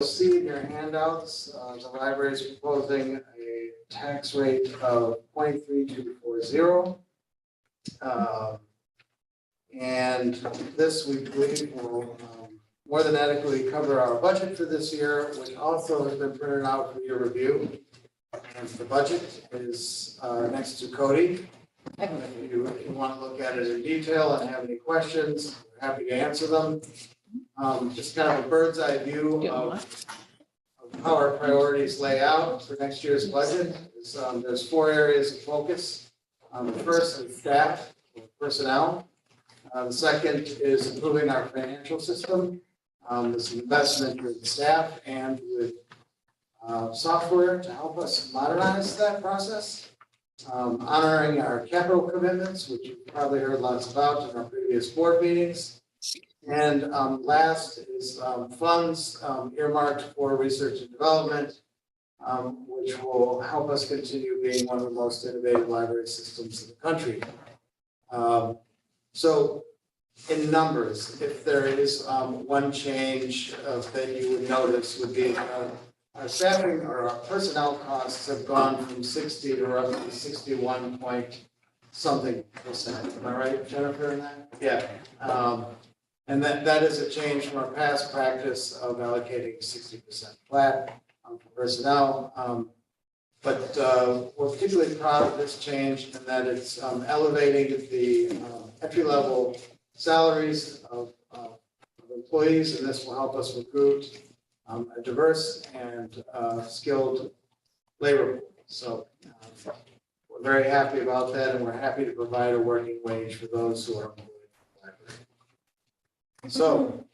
See in your handouts, the library is proposing a tax rate of 0.3240. And this we believe will more than adequately cover our budget for this year, which also has been printed out for your review. And the budget is next to Cody. If you want to look at it in detail and have any questions, we're happy to answer them. Just kind of a bird's eye view of how our priorities lay out for next year's budget. There's 4 areas of focus. The first is staff, personnel. The second is improving our financial system. This investment with staff and with software to help us modernize that process. Honoring our capital commitments, which you've probably heard lots about in our previous board meetings. And last is funds earmarked for research and development, which will help us continue being one of the most innovative library systems in the country. So in numbers, if there is one change that you would notice would be our staffing or our personnel costs have gone from 60 to roughly 61 point something percent. Am I right, Jennifer, in that? Yeah. And that is a change from our past practice of allocating 60% flat for personnel. But we're particularly proud of this change in that it's elevating the entry-level salaries of employees, and this will help us recruit a diverse and skilled labor pool. So we're very happy about that, and we're happy to provide a working wage for those who are employed in the library. So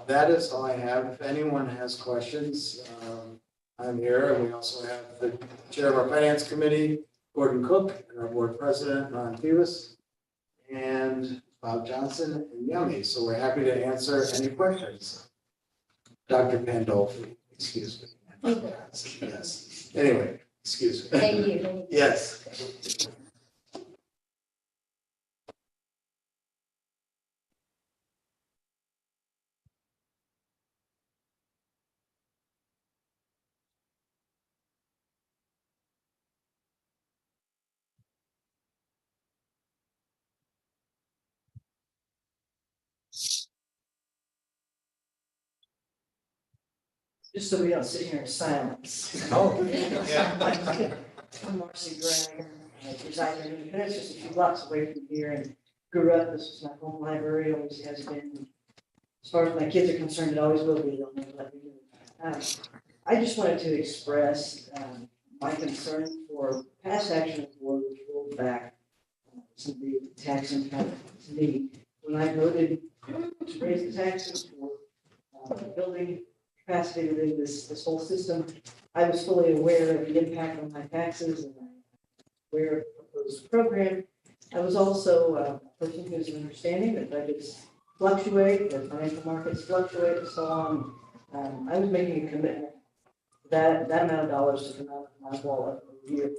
that is all I have. If anyone has questions, I'm here. And we also have the chair of our finance committee, Gordon Cook, and our board president, Ron Thewis, and Bob Johnson and Yummy. So we're happy to answer any questions. Dr. Pandolfi, excuse me. Yes. Anyway, excuse me. Thank you. Yes. Just so we don't sit here in silence. Oh, yeah. I'm Marcy Gray, I reside in Independence, just a few blocks away from here, and grew up. This was my home library, always has been. As far as my kids are concerned, it always will be. They'll never let me do. I just wanted to express my concern for past action of the board, which rolled back some of the tax impact to me. When I voted to raise the taxes for building capacity within this whole system, I was fully aware of the impact on my taxes and aware of the proposed program. I was also a person who has an understanding that budgets fluctuate, that financial markets fluctuate, and so on. I was making a commitment that amount of dollars to come out of my wallet every year.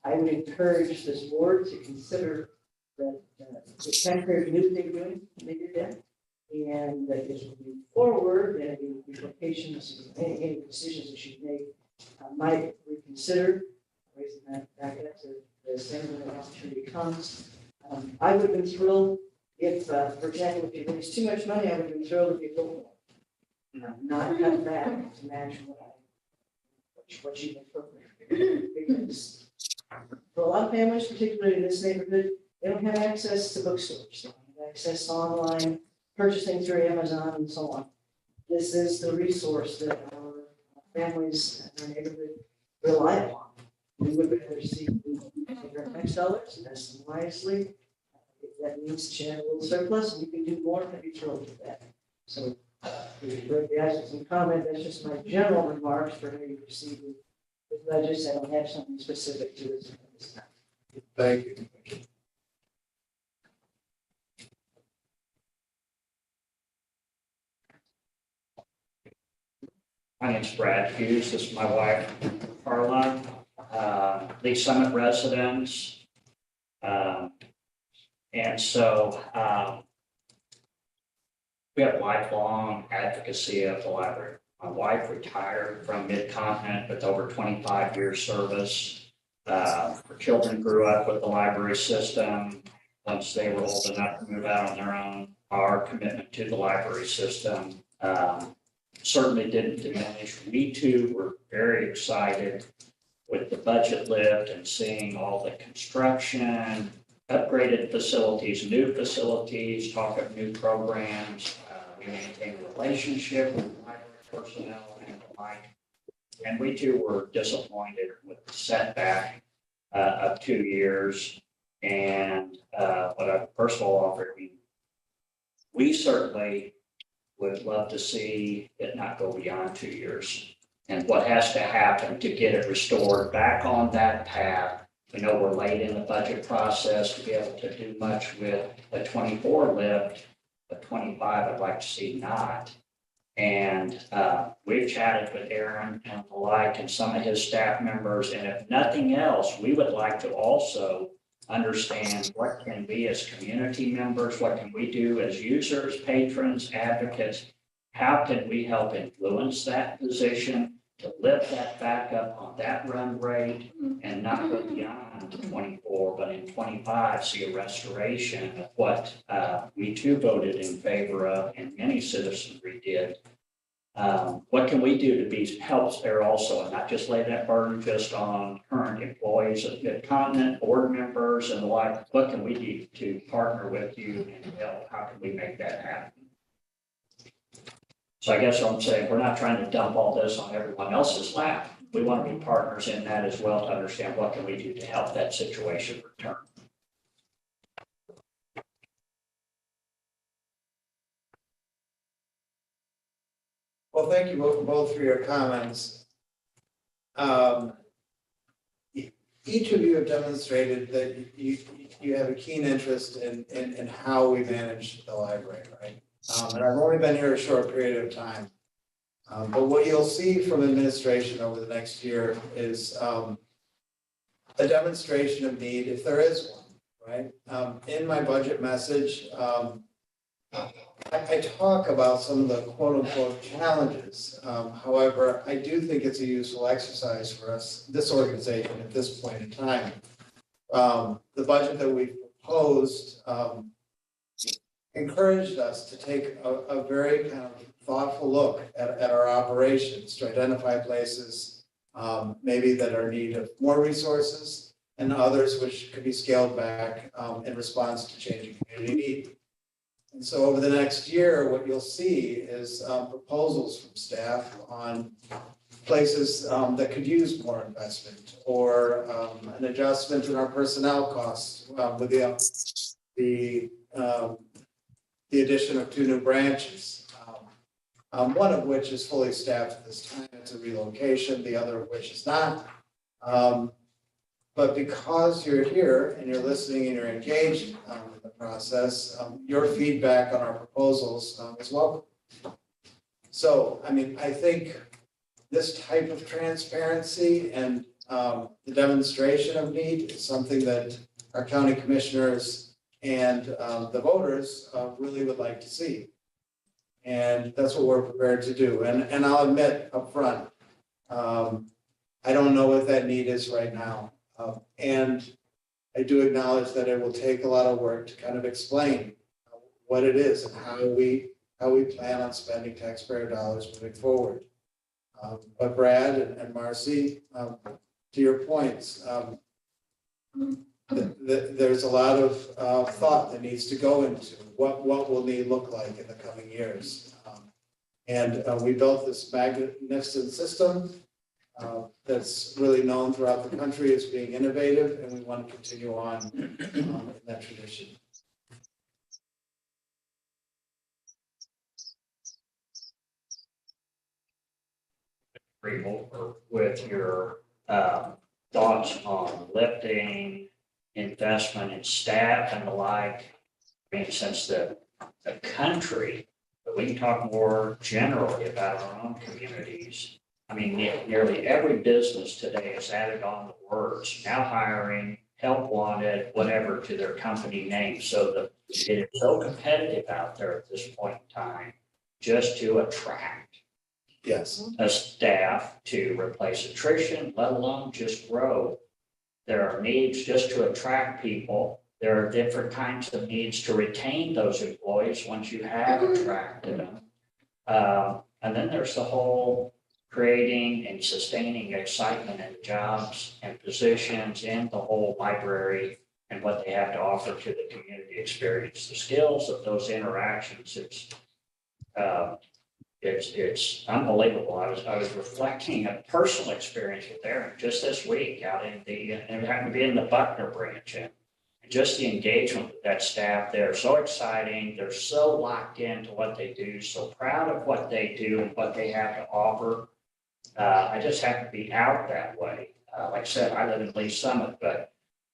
I would encourage this board to consider that the taxpayers knew what they were doing when they did that, and that as we move forward, and any implications, any decisions that you make, might reconsider raising that back up to the same when the opportunity comes. I would have been thrilled if, for example, if you raise too much money, I would have been thrilled if you go not cut back to match what you appropriate. Because for a lot of families, particularly in this neighborhood, they don't have access to bookstores. They don't have access to online purchasing through Amazon and so on. This is the resource that our families in our neighborhood rely upon. We would rather see our tax dollars, invest them wisely. If that means to share a little surplus, we can do more, I'd be thrilled with that. So, if you would ask some comment, that's just my general remarks for how you proceed with budgets. I don't have something specific to this at this time. Thank you. My name's Brad Hughes. This is my wife, Carla, Lee Summit residents. And so we have lifelong advocacy of the library. My wife retired from Mid-Continent with over 25 years service. Her children grew up with the library system. Once they were old enough to move out on their own, our commitment to the library system certainly didn't diminish. We too were very excited with the budget lift and seeing all the construction, upgraded facilities, new facilities, talk of new programs. We maintain a relationship with library personnel and the like. And we too were disappointed with the setback of 2 years. And what I first of all offer, we certainly would love to see it not go beyond 2 years. And what has to happen to get it restored back on that path. We know we're late in the budget process to be able to do much with the 24 lift, but 25 I'd like to see not. And we've chatted with Aaron and the like and some of his staff members, and if nothing else, we would like to also understand what can we as community members, what can we do as users, patrons, advocates, how can we help influence that position to lift that back up on that run rate and not go beyond 24, but in 25 see a restoration of what we too voted in favor of and many citizenry did. What can we do to be helps there also, and not just lay that burden just on current employees of Mid-Continent, board members and the like? What can we do to partner with you and help? How can we make that happen? So I guess what I'm saying, we're not trying to dump all this on everyone else's lap. We want to be partners in that as well to understand what can we do to help that situation return. Well, thank you both for your comments. Each of you have demonstrated that you have a keen interest in how we manage the library, right? And I've only been here a short period of time. But what you'll see from administration over the next year is a demonstration of need, if there is one, right? In my budget message, I talk about some of the quote unquote challenges. However, I do think it's a useful exercise for us, this organization at this point in time. The budget that we proposed encouraged us to take a very kind of thoughtful look at our operations to identify places maybe that are in need of more resources and others which could be scaled back in response to changing community need. And so over the next year, what you'll see is proposals from staff on places that could use more investment or an adjustment in our personnel costs with the addition of 2 new branches. One of which is fully staffed at this time. It's a relocation, the other of which is not. But because you're here and you're listening and you're engaged in the process, your feedback on our proposals is welcome. So, I mean, I think this type of transparency and the demonstration of need is something that our county commissioners and the voters really would like to see. And that's what we're prepared to do. And I'll admit up front, I don't know what that need is right now. And I do acknowledge that it will take a lot of work to kind of explain what it is and how we plan on spending taxpayer dollars moving forward. But Brad and Marcy, to your points, there's a lot of thought that needs to go into what will need look like in the coming years. And we built this magnificent system that's really known throughout the country as being innovative, and we want to continue on in that tradition. Agree more with your thoughts on lifting investment in staff and the like. I mean, since the country, but we can talk more generally about our own communities. I mean, nearly every business today has added on the words, now hiring, help wanted, whatever to their company name. So it is so competitive out there at this point in time, just to attract Yes, a staff to replace attrition, let alone just grow. There are needs just to attract people. There are different kinds of needs to retain those employees once you have attracted them. And then there's the whole creating and sustaining excitement in jobs and positions in the whole library and what they have to offer to the community experience. The skills of those interactions, it's unbelievable. I was reflecting a personal experience with Aaron just this week out in and it happened to be in the Buckner branch, and just the engagement with that staff there, so exciting. They're so locked into what they do, so proud of what they do and what they have to offer. I just happen to be out that way. Like I said, I live in Lee Summit, but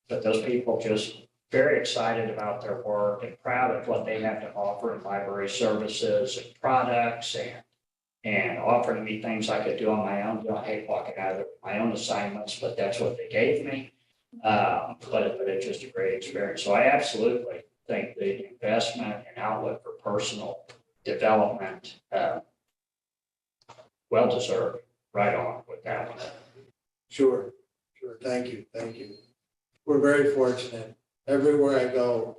those people just very excited about their work and proud of what they have to offer in library services and products and offering me things I could do on my own. I hate walking out of my own assignments, but that's what they gave me. But it's just a great experience. So I absolutely think the investment and outlet for personal development, well deserved. Right on with that one. sure. Thank you. We're very fortunate. Everywhere I go,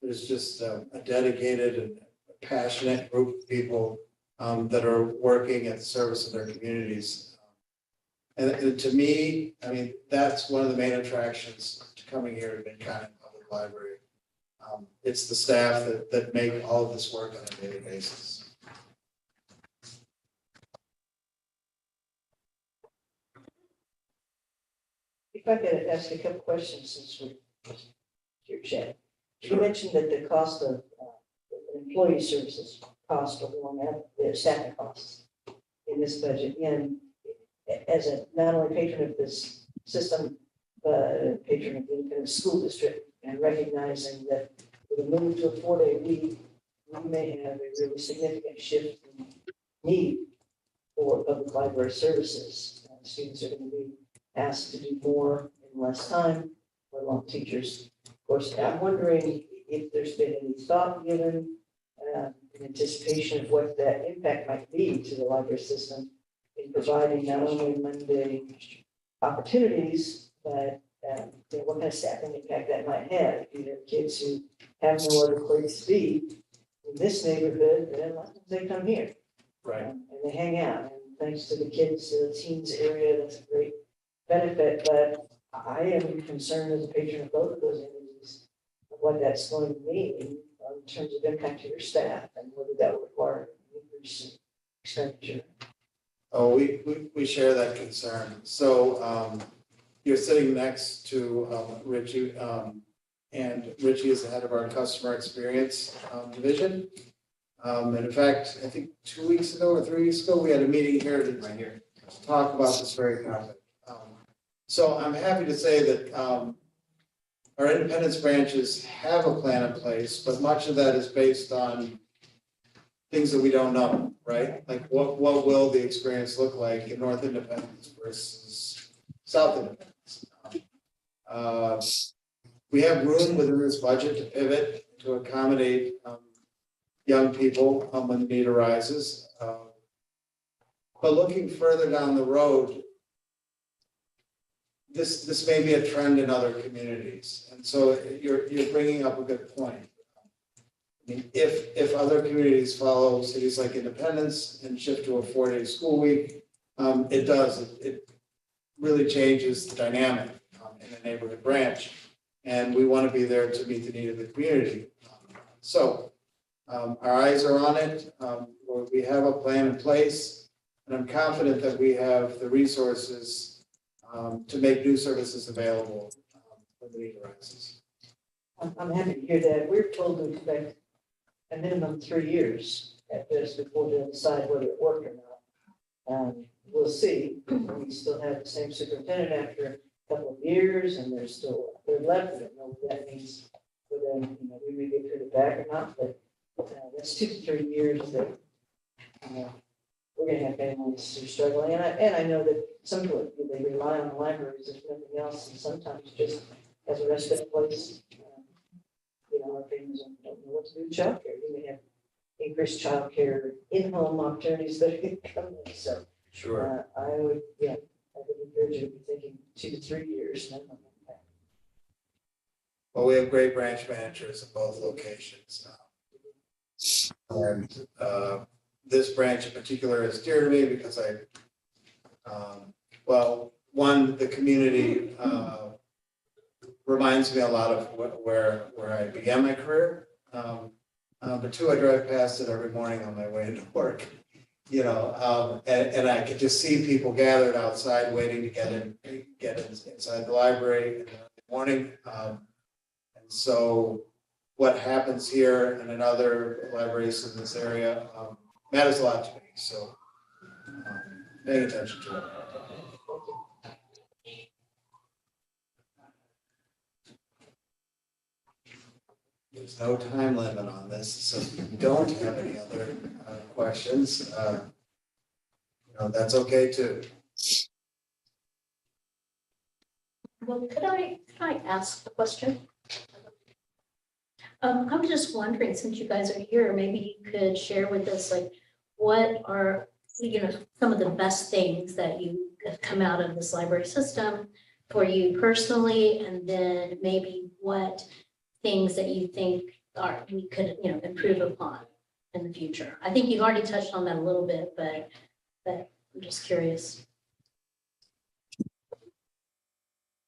there's just a dedicated and passionate group of people that are working at the service of their communities. And to me, I mean, that's one of the main attractions to coming here to Mid-Continent Public Library. It's the staff that make all of this work on a daily basis. If I could ask a couple questions since we're here chatting. You mentioned that the cost of employee services cost along the staffing costs in this budget. And as a not only patron of this system, but a patron of the independent school district, and recognizing that with a move to a 4-day week, we may have a really significant shift in need for public library services. Students are going to be asked to do more in less time, let alone teachers. Of course, I'm wondering if there's been any thought given in anticipation of what that impact might be to the library system in providing not only Monday opportunities, but what kind of staffing impact that might have. If you have kids who have no other place to be in this neighborhood, then a lot of times they come here. Right. And they hang out. And thanks to the kids, the teens area, that's a great benefit. But I am concerned as a patron of both of those entities of what that's going to mean in terms of impact to your staff and whether that will require an increase in expenditure. Oh, we share that concern. So you're sitting next to Richie, and Richie is the head of our customer experience division. And in fact, I think 2 weeks ago or 3 weeks ago, we had a meeting here to talk about this very topic. So I'm happy to say that our independence branches have a plan in place, but much of that is based on things that we don't know, right? Like what will the experience look like in North Independence versus South Independence? We have room within this budget to pivot to accommodate young people when the need arises. But looking further down the road, this may be a trend in other communities. And so you're bringing up a good point. I mean, if other communities follow cities like Independence and shift to a 4-day school week, it really changes the dynamic in a neighborhood branch. And we want to be there to meet the need of the community. So our eyes are on it. We have a plan in place, and I'm confident that we have the resources to make new services available when the need arises. I'm happy to hear that. We're told to expect a minimum 3 years at this before they decide whether it worked or not. We'll see. We still have the same superintendent after a couple of years, and there's still a third left. I don't know what that means for them. We may get rid of back or not, but that's 2 to 3 years that we're going to have families who are struggling. And I know that some people, they rely on the libraries, if nothing else, and sometimes just as a respite place. You know, our families don't know what to do with childcare. You may have increased childcare in-home opportunities that could come in, so. Sure. I would, yeah, I would encourage you to be thinking 2 to 3 years minimum impact. Well, we have great branch managers at both locations. And this branch in particular is dear to me because one, the community reminds me a lot of where I began my career. But two, I drive past it every morning on my way into work. You know, and I could just see people gathered outside waiting to get inside the library in the morning. And so what happens here and in other libraries in this area matters a lot to me. So paying attention to it. There's no time limit on this, so if you don't have any other questions, that's okay too. Well, could I ask a question? I'm just wondering, since you guys are here, maybe you could share with us, like, what are, some of the best things that you have come out of this library system for you personally, and then maybe what things that you think we could, improve upon in the future. I think you've already touched on that a little bit, but I'm just curious.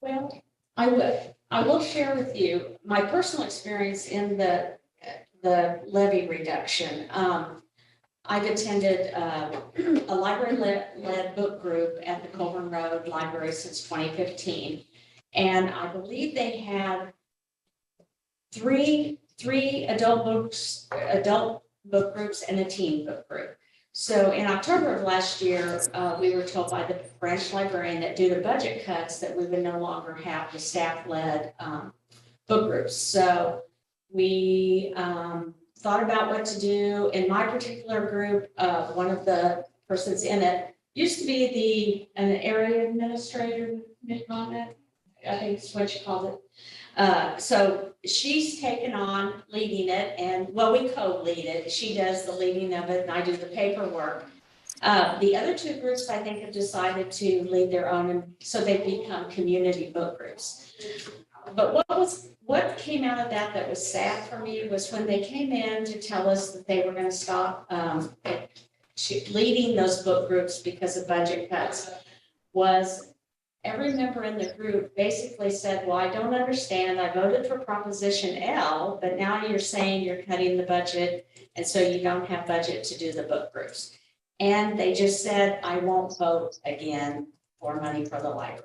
Well, I will share with you my personal experience in the levy reduction. I've attended a library-led book group at the Colburn Road Library since 2015. And I believe they had three adult book groups and a teen book group. So in October of last year, we were told by the branch librarian that due to budget cuts that we would no longer have the staff-led book groups. So we thought about what to do. In my particular group, one of the persons in it used to be an area administrator, I think is what she called it. So she's taken on leading it, and we co-lead it. She does the leading of it and I do the paperwork. The other two groups, I think, have decided to lead their own, and so they've become community book groups. But what came out of that was sad for me was when they came in to tell us that they were going to stop leading those book groups because of budget cuts, was every member in the group basically said, well, I don't understand. I voted for Proposition L, but now you're saying you're cutting the budget, and so you don't have budget to do the book groups. And they just said, I won't vote again for money for the library.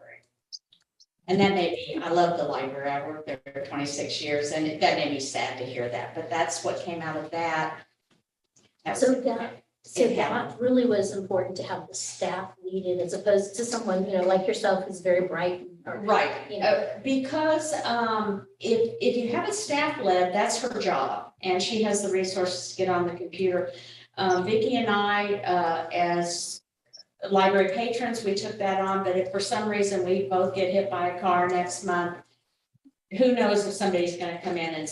And that made me, I love the library. I worked there for 26 years, and that made me sad to hear that. But that's what came out of that. So that really was important to have the staff lead it as opposed to someone, like yourself who's very bright. Right, because if you have a staff led, that's her job, and she has the resources to get on the computer. Vicki and I, as library patrons, we took that on, but if for some reason we both get hit by a car next month, who knows if somebody's going to come in and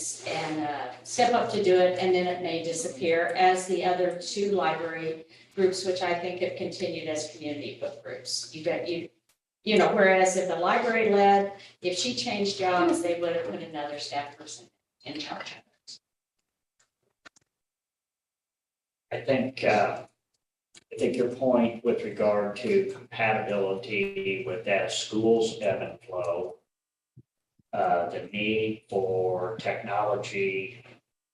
step up to do it, and then it may disappear, as the other two library groups, which I think have continued as community book groups. Whereas if the library led, if she changed jobs, they would have put another staff person in charge of it. I think your point with regard to compatibility with that school's ebb and flow, the need for technology,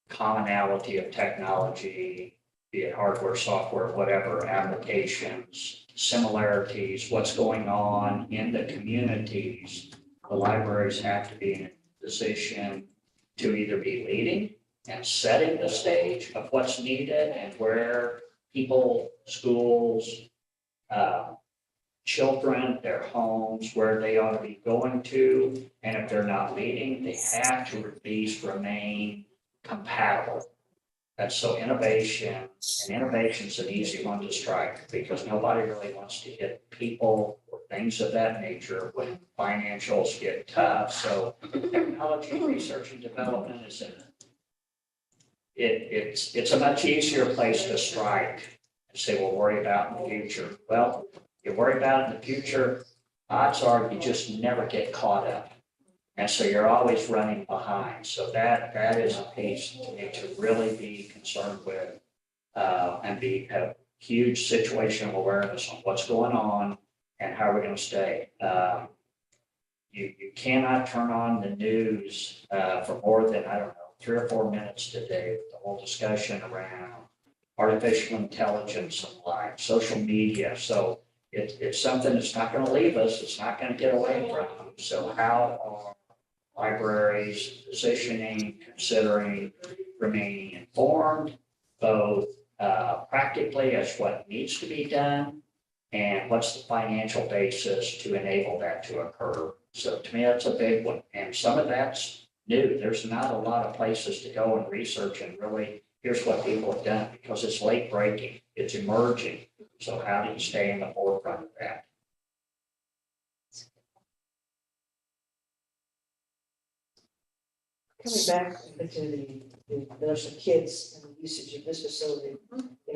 commonality of technology, be it hardware, software, whatever, applications, similarities, what's going on in the communities, the libraries have to be in a position to either be leading and setting the stage of what's needed and where people, schools, children, their homes, where they ought to be going to. And if they're not leading, they have to at least remain compatible. And so innovation's an easy one to strike because nobody really wants to hit people or things of that nature when financials get tough. So technology research and development is it's a much easier place to strike and say, we'll worry about in the future. Well, you worry about it in the future, odds are you just never get caught up. And so you're always running behind. So that is a piece to need to really be concerned with and have huge situational awareness on what's going on and how we're going to stay. You cannot turn on the news for more than, I don't know, 3 or 4 minutes today with the whole discussion around artificial intelligence and like social media. So it's something that's not going to leave us. It's not going to get away from us. So how are libraries positioning, considering remaining informed, both practically as what needs to be done and what's the financial basis to enable that to occur? So to me, that's a big one. And some of that's new. There's not a lot of places to go and research and really, here's what people have done because it's late breaking, it's emerging. So how do you stay in the forefront of that? Coming back to the notion of kids and the usage of this facility,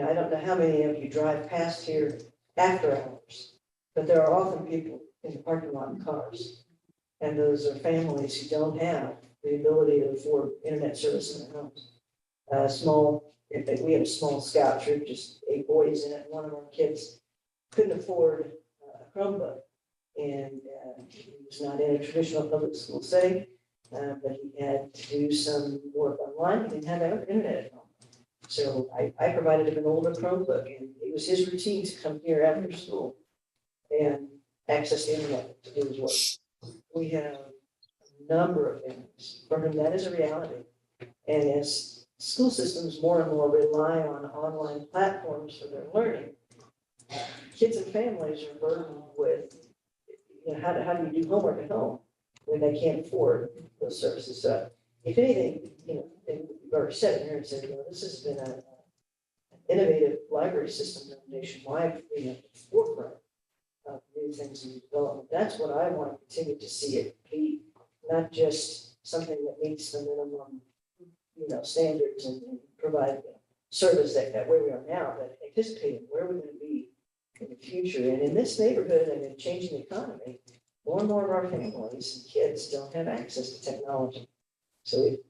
I don't know how many of you drive past here after hours, but there are often people in the parking lot in cars. And those are families who don't have the ability to afford internet service in their homes. We have a small scout troop, just 8 boys in it. One of our kids couldn't afford a Chromebook. And he was not in a traditional public school setting. But he had to do some work online. He didn't have internet at home. So I provided him an older Chromebook, and it was his routine to come here after school and access the internet to do his work. We have a number of things for him. That is a reality. And as school systems more and more rely on online platforms for their learning, kids and families are burdened with, how do you do homework at home when they can't afford those services? So if anything, and we've already said it here and said, this has been an innovative library system nationwide, being at the forefront of new things in development. That's what I want to continue to see it be, not just something that meets the minimum, standards and provide service that where we are now, but anticipating where we're going to be in the future. And in this neighborhood and in changing economy, more and more of our families and kids don't have access to technology. So if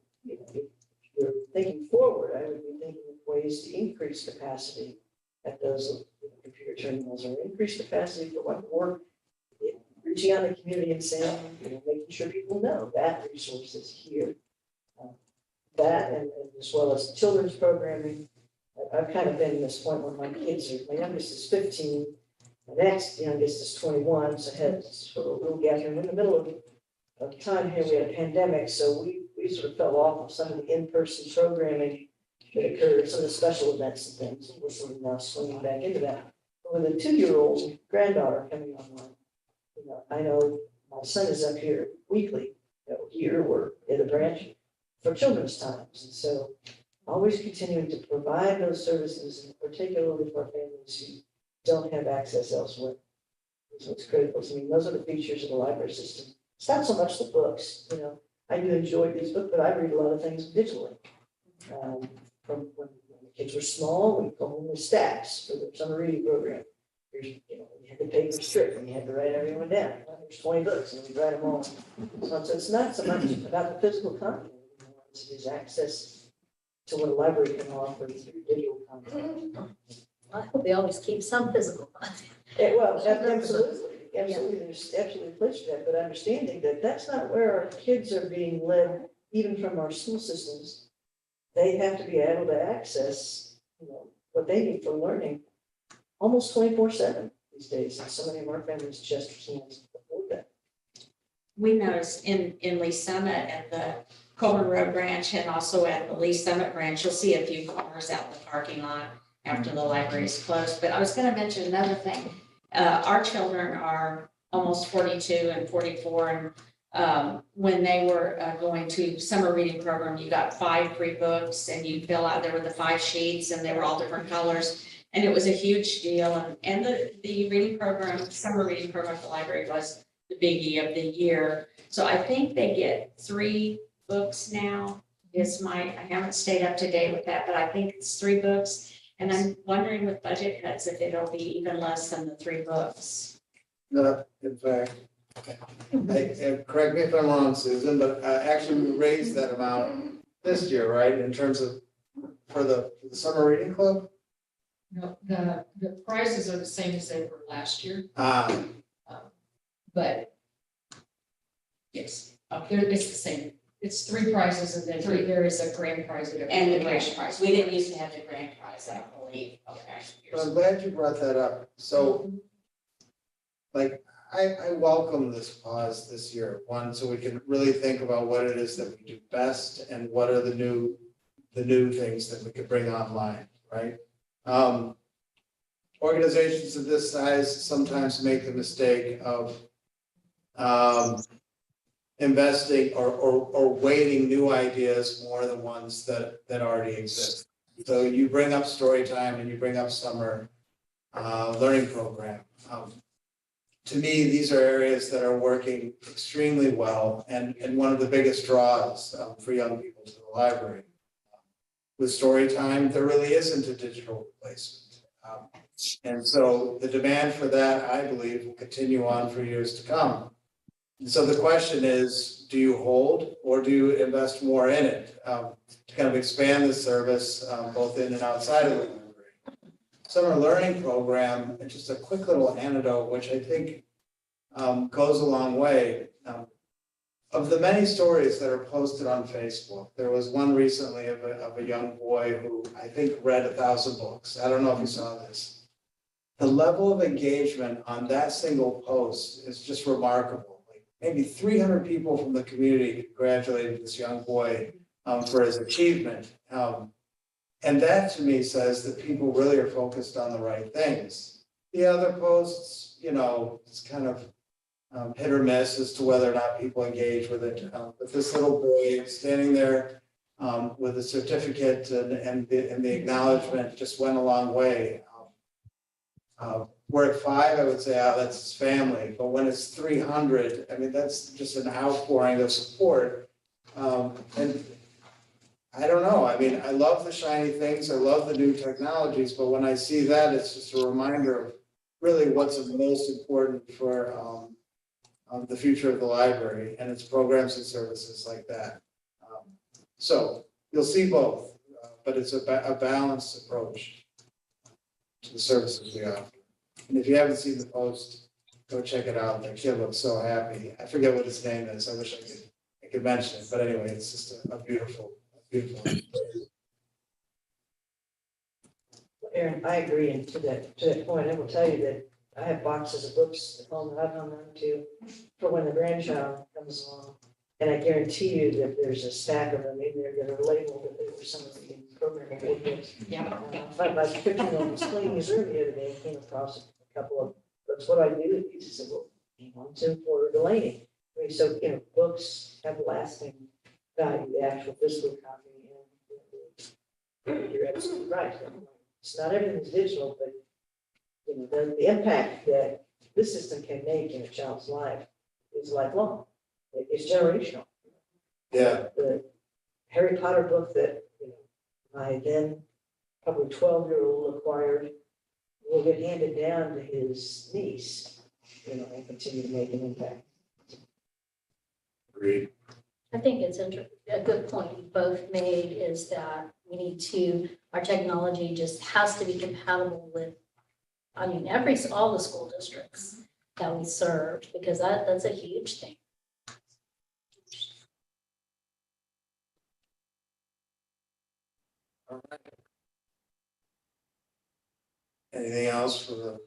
you're thinking forward, I would be thinking of ways to increase capacity at those computer terminals, or increase capacity for what work, reaching out to the community and saying, making sure people know that resource is here. That and as well as children's programming. I've kind of been in this point where my youngest is 15. The next youngest is 21, so I had sort of a little gap here. In the middle of time here, we had a pandemic, so we sort of fell off of some of the in-person programming that occurred, some of the special events and things. We're sort of now swinging back into that. But with a 2-year-old granddaughter coming online, I know my son is up here weekly, here or in the branch for children's times. And so always continuing to provide those services, and particularly for families who don't have access elsewhere. So it's critical. So, those are the features of the library system. It's not so much the books, I do enjoy these books, but I read a lot of things digitally. From when the kids were small, we go home with stacks for the summer reading program. You had the paper strip and you had to write everyone down. Well, there's 20 books and we write them all. So it's not so much about the physical content. It's access to what a library can offer through digital content. I hope they always keep some physical content. Absolutely. There's absolutely a place for that, but understanding that that's not where our kids are being led, even from our school systems. They have to be able to access, what they need for learning almost 24/7 these days. And so many of our families just can't afford that. We noticed in Lee Summit at the Coleman Road branch and also at the Lee Summit branch, you'll see a few cars out in the parking lot after the library is closed. But I was going to mention another thing. Our children are almost 42 and 44. And when they were going to summer reading program, you got 5 free books and you fill out, there were the 5 sheets and they were all different colors. And it was a huge deal, and the reading program, summer reading program at the library was the biggie of the year. So I think they get 3 books now, I haven't stayed up to date with that, but I think it's 3 books. And I'm wondering with budget cuts if it'll be even less than the 3 books. No, in fact, correct me if I'm wrong, Susan, but actually we raised that amount this year, right, in terms of, for the summer reading club? No, the prices are the same as they were last year, Ah, but yes, it's the same. It's 3 prizes and then there is a grand prize. And the grand prize, we didn't used to have the grand prize, I don't believe, okay. but I'm glad you brought that up. So, like, I welcome this pause this year, one, so we can really think about what it is that we do best and what are the new things that we could bring online, right? Organizations of this size sometimes make the mistake of investing or weighting new ideas more than ones that already exist. So you bring up story time and you bring up summer learning program. To me, these are areas that are working extremely well and one of the biggest draws for young people to the library. With story time, there really isn't a digital replacement. And so the demand for that, I believe, will continue on for years to come. And so the question is, do you hold or do you invest more in it to kind of expand the service both in and outside of the library? Summer learning program, and just a quick little anecdote, which I think goes a long way. Of the many stories that are posted on Facebook, there was one recently of a young boy who I think read 1,000 books. I don't know if you saw this. The level of engagement on that single post is just remarkable. Like maybe 300 people from the community congratulated this young boy for his achievement. And that to me says that people really are focused on the right things. The other posts, it's kind of hit or miss as to whether or not people engage with it. But this little boy standing there with a certificate and the acknowledgement just went a long way. Where at 5, I would say, that's his family. But when it's 300, I mean, that's just an outpouring of support. And I don't know. I mean, I love the shiny things. I love the new technologies. But when I see that, it's just a reminder of really what's most important for the future of the library and its programs and services like that. So you'll see both, but it's a balanced approach to the services we offer. And if you haven't seen the post, go check it out. The kid looks so happy. I forget what his name is. I wish I could mention it, but anyway, it's just a beautiful. Aaron, I agree, and to that point, I will tell you that I have boxes of books at home that I've hung on to for when the grandchild comes along. And I guarantee you that there's a stack of them in there that are labeled that they were some of the programming books. Yeah. My 15-year-old was cleaning his room the other day and came across a couple of books. What do I do? He just said, well, one's in Porter Delaney. I mean, so, books have lasting value, the actual physical copy. And you're absolutely right. It's not everything's digital, but the impact that this system can make in a child's life is lifelong. It's generational. Yeah. The Harry Potter book that my then probably 12-year-old acquired will get handed down to his niece, and continue to make an impact. Agreed. I think it's a good point you both made is that we need our technology just has to be compatible with, all the school districts that we serve, because that's a huge thing. All right. Anything else for the?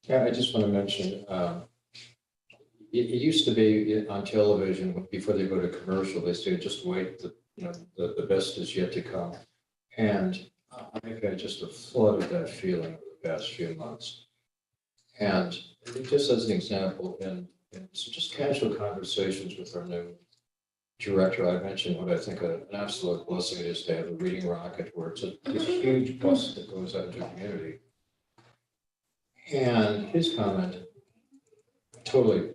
Yeah, I just want to mention, it used to be on television, before they go to commercial, they say, just wait, the best is yet to come. And I've had just a flood of that feeling over the past few months. And just as an example, in just casual conversations with our new director, I mentioned what I think an absolute blessing it is to have a reading rocket where it's this huge bus that goes out into the community. And his comment totally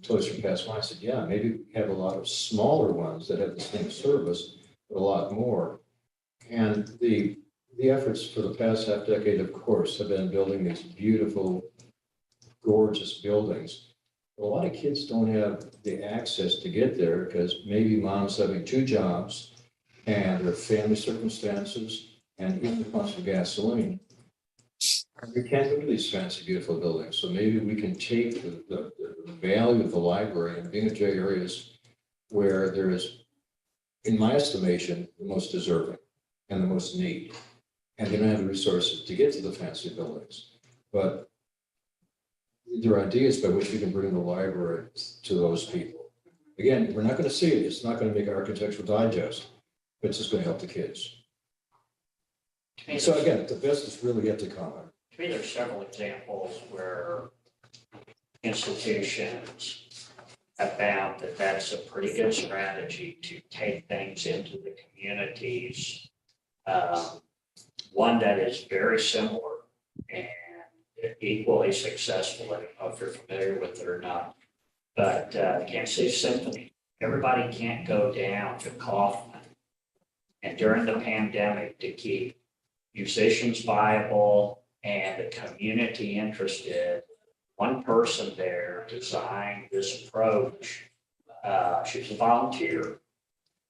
surpassed mine. I said, yeah, maybe we have a lot of smaller ones that have the same service, but a lot more. And the efforts for the past half decade, of course, have been building these beautiful, gorgeous buildings. A lot of kids don't have the access to get there because maybe mom's having two jobs and their family circumstances and even the cost of gasoline. We can't go to these fancy, beautiful buildings. So maybe we can take the value of the library and being in areas where there is, in my estimation, the most deserving and the most need. And they don't have the resources to get to the fancy buildings. But there are ideas by which we can bring the library to those people. Again, we're not going to see it. It's not going to make Architectural Digest, but it's just going to help the kids. To me, So there's- again, the best is really yet to come. To me, there's several examples where institutions have found that that's a pretty good strategy to take things into the communities. One that is very similar and equally successful. I don't know if you're familiar with it or not, but the Kansas City Symphony, everybody can't go down to Kaufman. And during the pandemic, to keep musicians viable and the community interested, one person there designed this approach. She was a volunteer,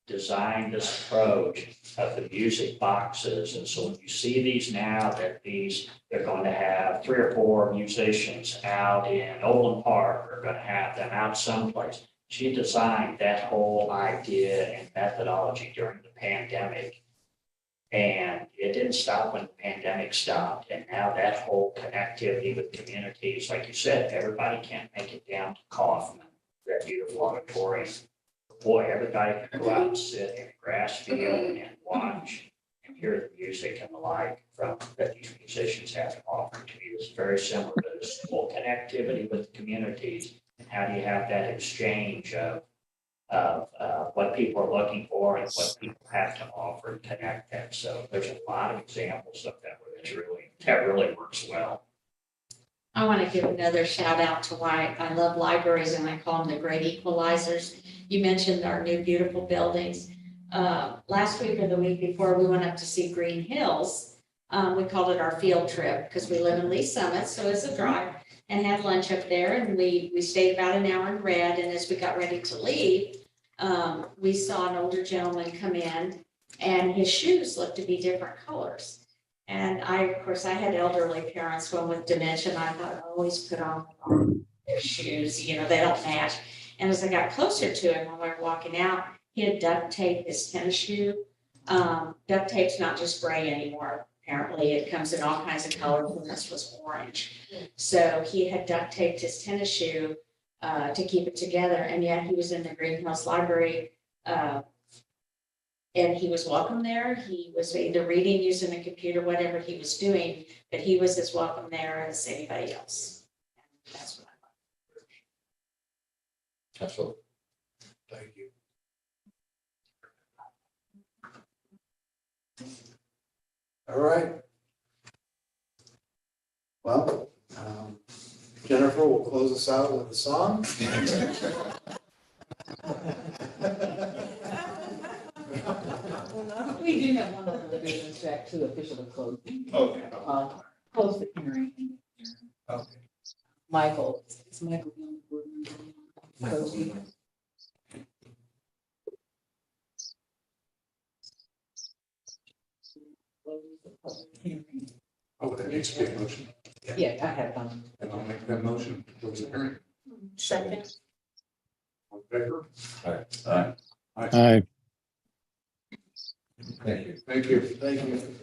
designed this approach of the music boxes. And so when you see these now, that they're going to have 3 or 4 musicians out in Olin Park, are going to have them out someplace. She designed that whole idea and methodology during the pandemic. And it didn't stop when the pandemic stopped. And now that whole connectivity with communities, like you said, everybody can't make it down to Kaufman, that beautiful auditorium. Boy, everybody can go out and sit in a grass field and watch and hear the music and the like from that these musicians have to offer. To me, it's very similar to this whole connectivity with the communities. And how do you have that exchange of what people are looking for and what people have to offer and connect that. So there's a lot of examples of that where that really works well. I want to give another shout out to why I love libraries and I call them the great equalizers. You mentioned our new beautiful buildings. Last week or the week before, we went up to see Green Hills. We called it our field trip because we live in Lee Summit, so it's a drive, and had lunch up there. And we stayed about an hour in Red. And as we got ready to leave, we saw an older gentleman come in and his shoes looked to be different colors. And of course, I had elderly parents, one with dementia, and I thought, I always put on their shoes, they don't match. And as I got closer to him, when we were walking out, he had duct taped his tennis shoe. Duct tape's not just gray anymore. Apparently, it comes in all kinds of colors, and this was orange. So he had duct taped his tennis shoe to keep it together, and yet he was in the Green Hills Library. And he was welcome there. He was either reading, using a computer, whatever he was doing, but he was as welcome there as anybody else. And that's what I love. Absolutely. Thank you. All right. Well, Jennifer will close us out with a song. We do have one other business check to officially close. Okay. Close the hearing. Okay. Michael, is Michael on the board? Cozy? Close the public hearing. Oh, that needs to be a motion, Yeah, I have one. and I'll make that motion. Close the hearing. Second. All in favor? Aye. Aye. Aye. Thank you. Thank you. Thank you.